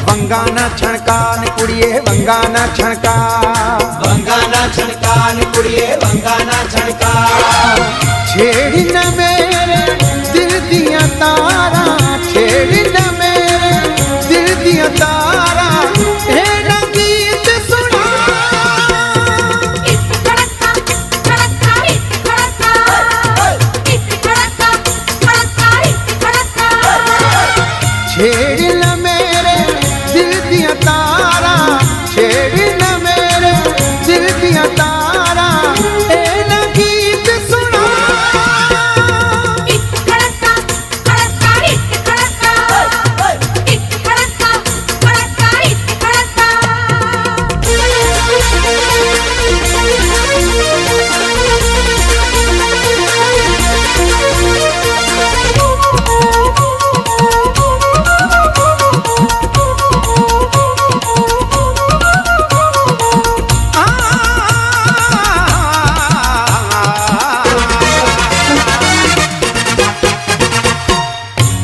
वंगाना छणकान कुड़िए वंगाना छणका, वंगाना छणकान कुड़िए वंगाना छणका। छेड़ी न मेरे दिल दिया तारा, छेड़ी न मेरे दिल दिया तारा, एड़ा गीत सुना। छेड़ी न मेरे दिल दिया तारा, छेड़ी न मेरे दिल दिया तारा, एड़ा गीत सुना।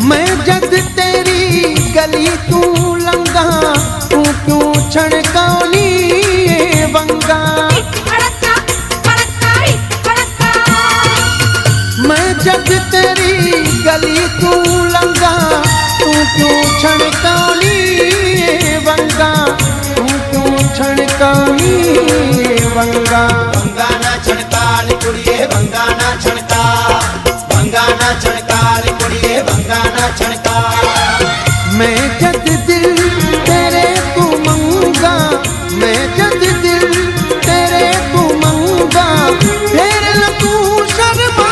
मैं जग तेरी गली तू लंगा, तू क्यों छणकानी वंगा। मैं जग तेरी गली तू लंगा, तू क्यों छणकानी वंगा, तू क्यों छणकानी वंगा। वंगाना छणकान कुड़िए वंगाना छणका, वंगाना छणकान कुड़िए वंगाना छणका। मैं जद दिल तेरे तू मंगा, मैं जद दिल तेरे तू मंगा, फिर न तू शर्मा।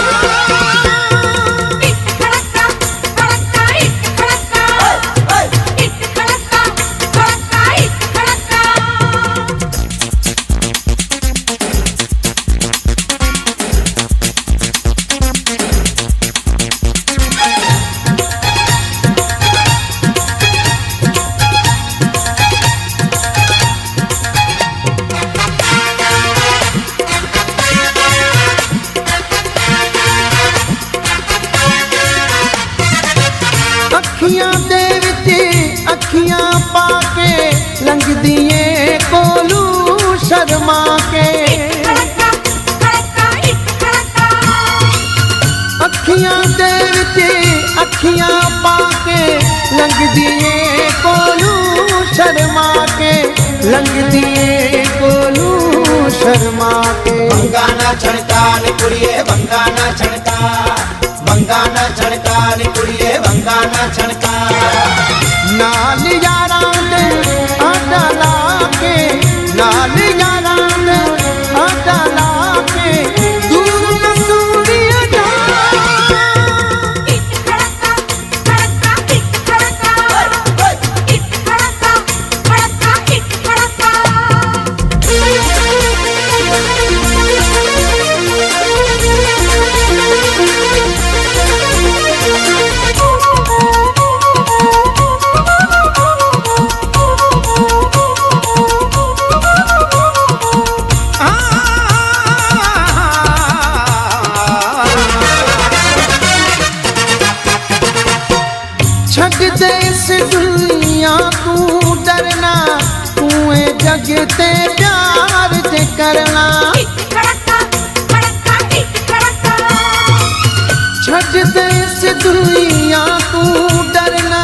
अखियां दे विच अखियां पाके लंघ दिए कोलू शर्मा के। अखियां दे विच अखियां पाके लंघ दिए कोलू शर्मा के, लंघ दिए कोलू शर्मा के। वंगाना छणकान कुड़िए वंगाना छणका, वंगाना छणकान कुड़िए वंगाना छणका। नाल यारां दे आटा लाके, नाल यारां दे आटा लाके, दूर न सूड़िया जा। छक दे इस दुनिया तू डरना, तू ए जग ते प्यार ते करना। छक दे इस दुनिया तू डरना,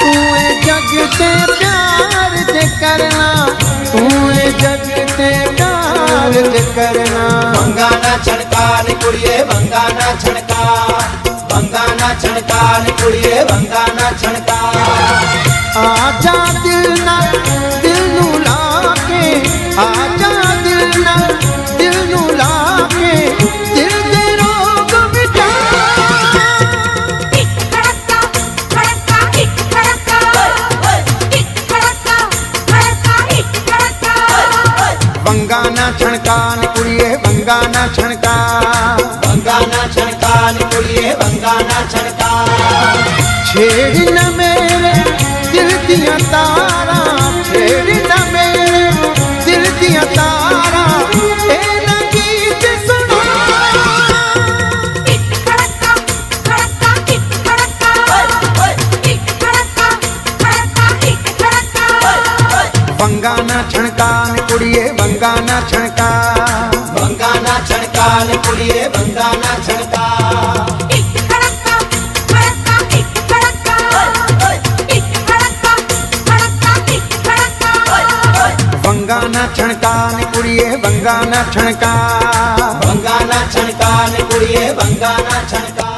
तू ए जग ते प्यार ते करना, तू ए जग ते प्यार ते करना। वंगाना छणकान कुड़िए वंगाना छणका, वंगाना छणकान कुड़िए वंगाना छणका। आजा दिल ना दिल नू लाके, आजा दिल ना दिल नू लाके, दिल दे रोग मिटा। वंगाना छणकान कुड़िए वंगाना छणका, वंगाना छणकान कुड़िए वंगाना छणका। छेड़ी न मेरे छणका भंगा ना छणका नी कुड़िए भंगा ना छणका टिक खड़का खड़का टिक खड़का टिक खड़का खड़का टिक खड़का भंगा ना छणका नी कुड़िए भंगा ना छणका भंगा ना छणका नी कुड़िए भंगा ना छणका